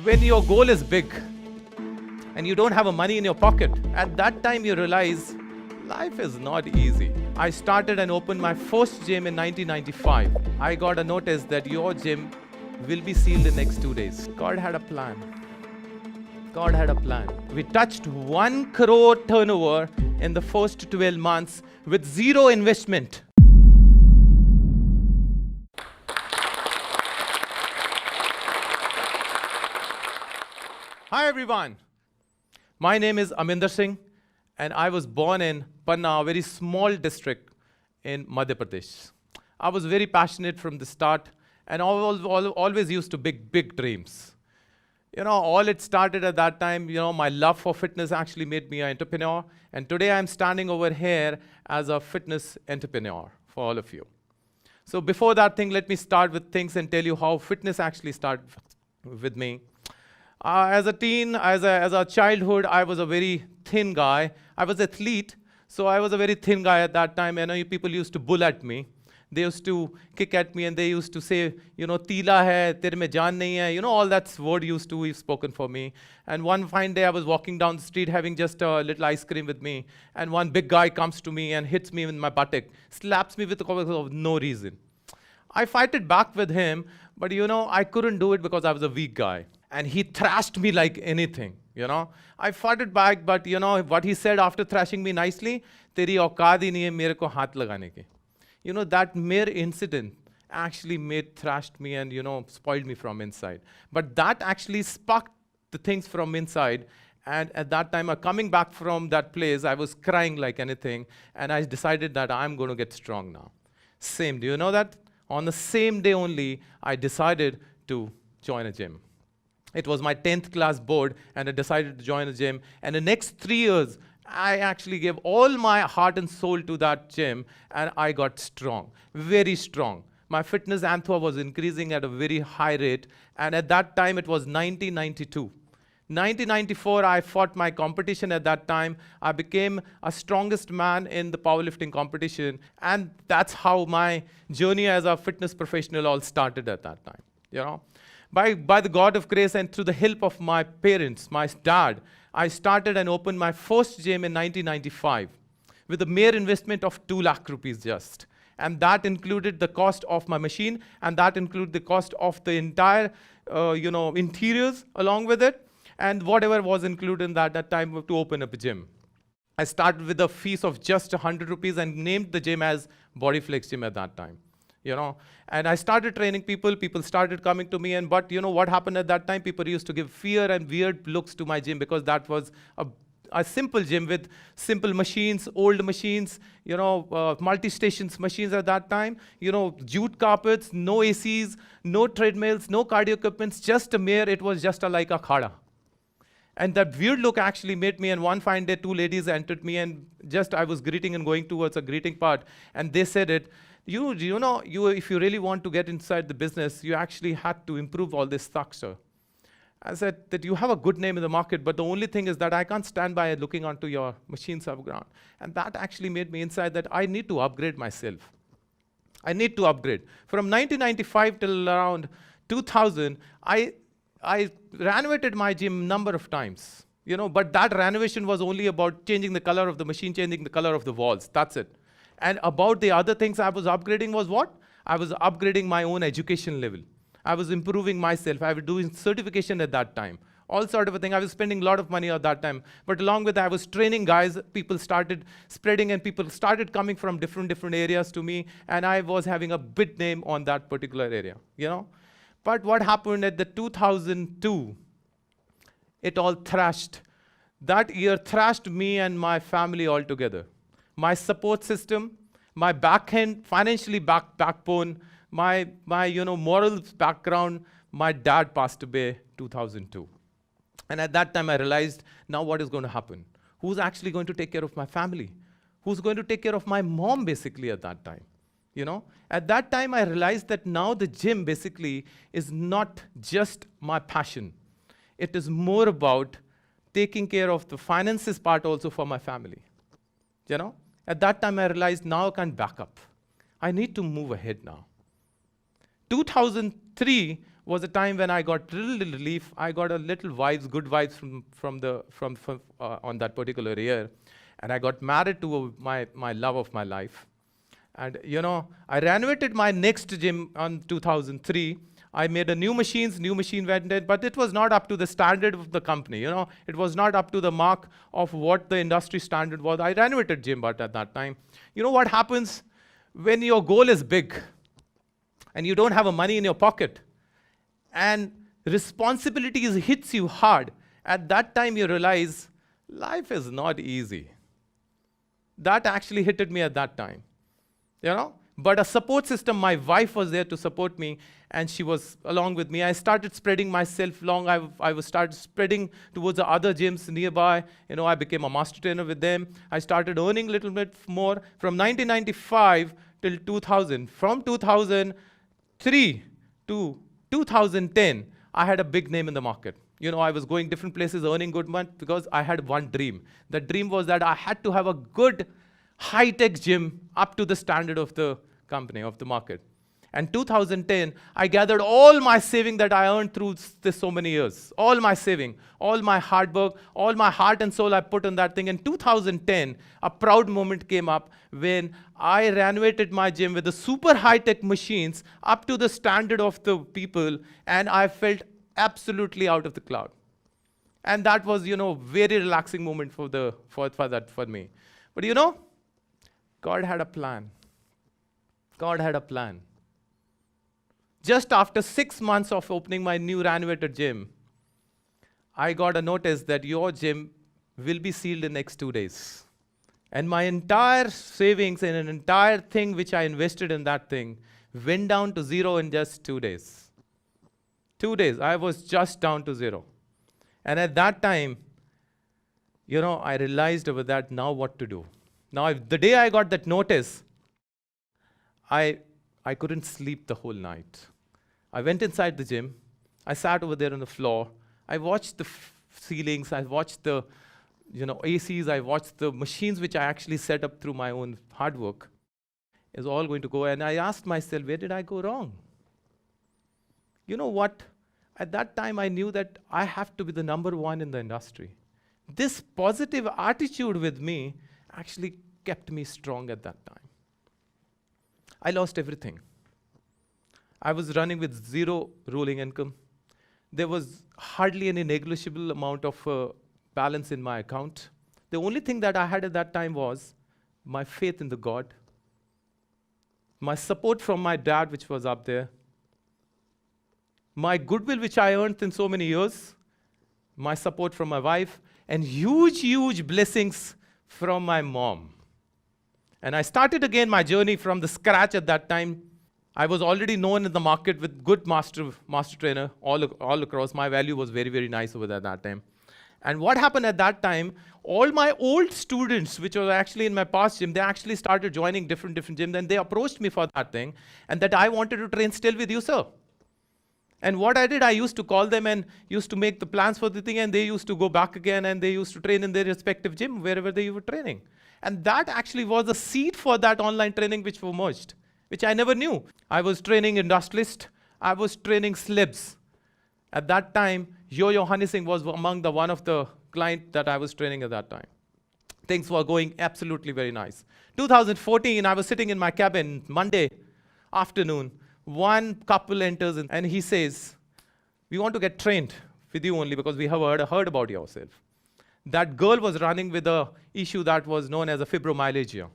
When your goal is big and you don't have a money in your pocket, at that time you realize life is not easy. I started and opened my first gym in 1995. I got a notice that your gym will be sealed in next 2 days. God had a plan. God had a plan. We touched 1 crore turnover in the first 12 months with zero investment. Hi everyone. My name is Aminder Singh and I was born in Panna, a very small district in Madhya Pradesh. I was very passionate from the start and always used to big dreams. All it started at that time, my love for fitness actually made me an entrepreneur. And today I'm standing over here as a fitness entrepreneur for all of you. So before that thing, let me start with things and tell you how fitness actually started with me. As a teen, as a childhood, I was a very thin guy. I was an athlete, so I was a very thin guy at that time. People used to bull at me. They used to kick at me and they used to say, Tila hai, tere mein jaan nahi hai. All that word used to be spoken for me. And one fine day I was walking down the street having just a little ice cream with me. And one big guy comes to me and hits me with my buttock, slaps me with of no reason. I fight it back with him, but I couldn't do it because I was a weak guy. And he thrashed me like anything, I fought it back, but what he said after thrashing me nicely, teri औकात ही नहीं है मेरे को हाथ लगाने की. That mere incident actually thrashed me and, spoiled me from inside. But that actually sparked the things from inside. And at that time, coming back from that place, I was crying like anything. And I decided that I'm going to get strong now. Same, do you know that? On the same day only, I decided to join a gym. It was my 10th class board, and I decided to join a gym. And the next 3 years, I actually gave all my heart and soul to that gym, and I got strong, very strong. My fitness antha was increasing at a very high rate, and at that time, it was 1992. 1994, I fought my competition at that time. I became a strongest man in the powerlifting competition, and that's how my journey as a fitness professional all started at that time, By the God of grace and through the help of my parents, my dad, I started and opened my first gym in 1995 with a mere investment of 2 lakh rupees just. And that included the cost of my machine, and that included the cost of the entire, interiors along with it, and whatever was included in that time to open up a gym. I started with a fees of just 100 rupees and named the gym as Bodyflex Gym at that time. And I started training people started coming to me, but what happened at that time? People used to give fear and weird looks to my gym because that was a simple gym with simple machines, old machines, multi-stations machines at that time, jute carpets, no ACs, no treadmills, no cardio equipments, just a mere, it was just like a khada. And that weird look actually made me, and one fine day, 2 ladies entered me, and just I was greeting and going towards a greeting part, and they said it, if you really want to get inside the business, you actually had to improve all this structure. I said that you have a good name in the market, but the only thing is that I can't stand by looking onto your machines above ground. And that actually made me inside that I need to upgrade myself. I need to upgrade. From 1995 till around 2000, I renovated my gym number of times, but that renovation was only about changing the color of the machine, changing the color of the walls. That's it. And about the other things I was upgrading was what? I was upgrading my own education level. I was improving myself. I was doing certification at that time. All sort of a thing. I was spending a lot of money at that time. But along with that, I was training guys. People started spreading and people started coming from different areas to me. And I was having a big name on that particular area, But what happened at the 2002, it all thrashed. That year thrashed me and my family all together. My support system, my backhand, financially backbone, my moral background, my dad passed away 2002. And at that time I realized, now what is going to happen? Who's actually going to take care of my family? Who's going to take care of my mom basically at that time? At that time I realized that now the gym basically is not just my passion. It is more about taking care of the finances part also for my family. At that time, I realized now I can't back up. I need to move ahead now. 2003 was a time when I got little relief. I got a little vibes, good vibes from on that particular year. And I got married to my love of my life. And I renovated my next gym on 2003. I made a new machine went in, but it was not up to the standard of the company. It was not up to the mark of what the industry standard was. I renovated gym, but at that time, what happens when your goal is big and you don't have a money in your pocket and responsibilities hits you hard. At that time, you realize life is not easy. That actually hit me at that time. But a support system, my wife was there to support me, and she was along with me. I started spreading myself along. I started spreading towards the other gyms nearby. I became a master trainer with them. I started earning a little bit more from 1995 till 2000. From 2003 to 2010, I had a big name in the market. I was going different places, earning good money because I had one dream. The dream was that I had to have a good high-tech gym up to the standard of the company, of the market. And 2010, I gathered all my saving that I earned through this so many years. All my saving, all my hard work, all my heart and soul I put on that thing. In 2010, a proud moment came up when I renovated my gym with the super high-tech machines up to the standard of the people, and I felt absolutely out of the cloud. And that was, very relaxing moment for me. But God had a plan. God had a plan. Just after 6 months of opening my new renovated gym, I got a notice that your gym will be sealed in next 2 days. And my entire savings and an entire thing which I invested in that thing went down to zero in just 2 days. 2 days, I was just down to zero. And at that time, I realized over that now what to do. Now, the day I got that notice, I couldn't sleep the whole night. I went inside the gym. I sat over there on the floor. I watched the ceilings. I watched the ACs. I watched the machines which I actually set up through my own hard work. Is all going to go. And I asked myself, where did I go wrong? You know what? At that time, I knew that I have to be the number one in the industry. This positive attitude with me actually kept me strong at that time. I lost everything. I was running with zero rolling income. There was hardly any negligible amount of balance in my account. The only thing that I had at that time was my faith in the God, my support from my dad, which was up there, my goodwill, which I earned in so many years, my support from my wife, and huge, huge blessings from my mom. And I started again my journey from the scratch at that time. I was already known in the market with good master trainer all across. My value was very, very nice over there at that time. And what happened at that time, all my old students, which were actually in my past gym, they actually started joining different gyms, and they approached me for that thing, and that I wanted to train still with you, sir. And what I did, I used to call them and used to make the plans for the thing, and they used to go back again, and they used to train in their respective gym, wherever they were training. And that actually was the seed for that online training which emerged, which I never knew. I was training industrialists. I was training slibs. At that time, Yo-Yo Honey Singh was among one of the clients that I was training at that time. Things were going absolutely very nice. 2014, I was sitting in my cabin Monday afternoon. One couple enters and he says, we want to get trained with you only because we have heard about yourself. That girl was running with an issue that was known as a fibromyalgia.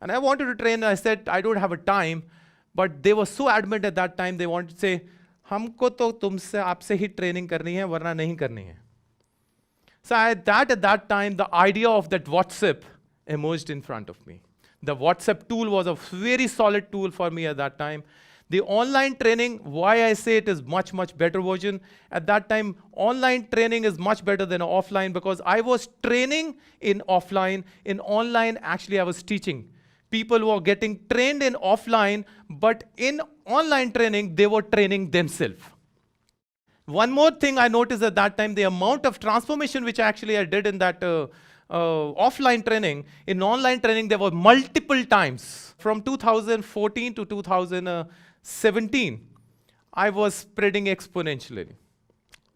And I wanted to train. I said, I don't have a time. But they were so adamant at that time, they wanted to say, हमको तो तुमसे आपसे ही training करनी है, वरना नहीं करनी है. So at that time, the idea of that WhatsApp emerged in front of me. The WhatsApp tool was a very solid tool for me at that time. The online training, why I say it is much, much better version. At that time, online training is much better than offline because I was training in offline. In online, actually, I was teaching. People were getting trained in offline, but in online training, they were training themselves. One more thing I noticed at that time, the amount of transformation which actually I did in that offline training, in online training, there were multiple times. From 2014 to 2017, I was spreading exponentially.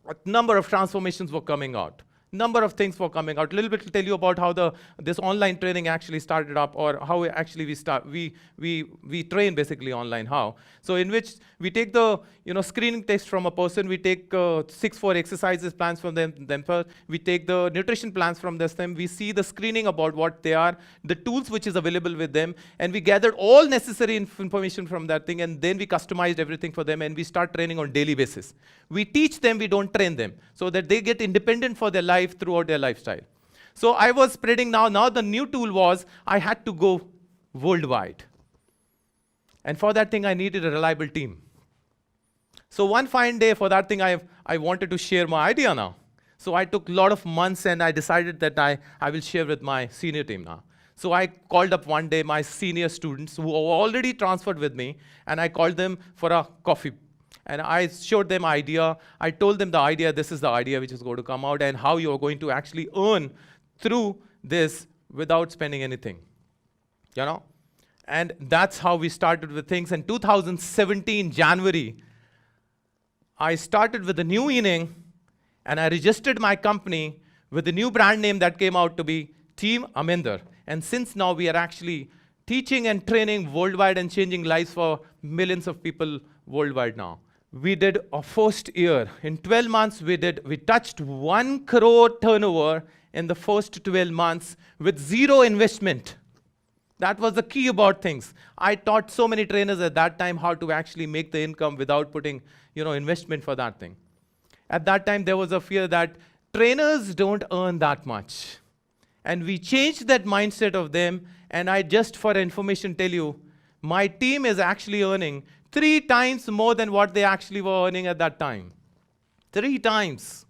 A number of transformations were coming out. Number of things were coming out. A little bit to tell you about how this online training actually started up, or how actually we train basically online. How? So in which we take the screening test from a person. We take 6-4 exercises plans from them first. We take the nutrition plans from them. We see the screening about what they are, the tools which is available with them, and we gathered all necessary information from that thing, and then we customized everything for them, and we start training on daily basis. We teach them, we don't train them, so that they get independent for their life throughout their lifestyle. So I was spreading now. Now the new tool was I had to go worldwide. And for that thing, I needed a reliable team. So one fine day, for that thing, I wanted to share my idea now. So I took a lot of months, and I decided that I will share with my senior team now. So I called up one day my senior students who were already transferred with me, and I called them for a coffee. And I showed them idea. I told them the idea, this is the idea which is going to come out, and how you're going to actually earn through this without spending anything. And that's how we started with things. In 2017, January, I started with a new inning, and I registered my company with a new brand name that came out to be Team Aminder. And since now we are actually teaching and training worldwide and changing lives for millions of people worldwide now. We did our first year. In 12 months, we touched 1 crore turnover in the first 12 months with zero investment. That was the key about things. I taught so many trainers at that time how to actually make the income without putting, investment for that thing. At that time, there was a fear that trainers don't earn that much. And we changed that mindset of them. And I just, for information, tell you, my team is actually earning 3 times more than what they actually were earning at that time. 3 times.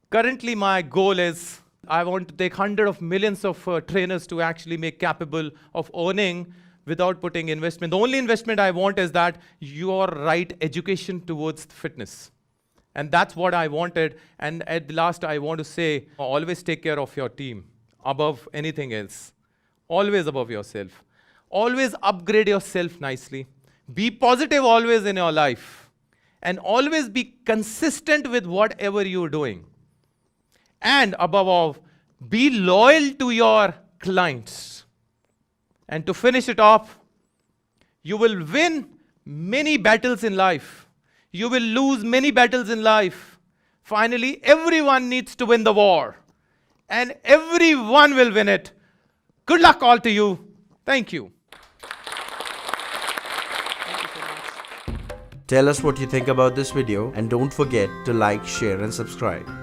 Currently, my goal is I want to take hundreds of millions of trainers to actually make capable of earning without putting investment. The only investment I want is that your right education towards fitness. And that's what I wanted. And at the last, I want to say, always take care of your team above anything else. Always above yourself. Always upgrade yourself nicely. Be positive always in your life. And always be consistent with whatever you're doing. And above all, be loyal to your clients. And to finish it off, you will win many battles in life. You will lose many battles in life. Finally, everyone needs to win the war. And everyone will win it. Good luck all to you. Thank you. Tell us what you think about this video, and don't forget to like, share and subscribe.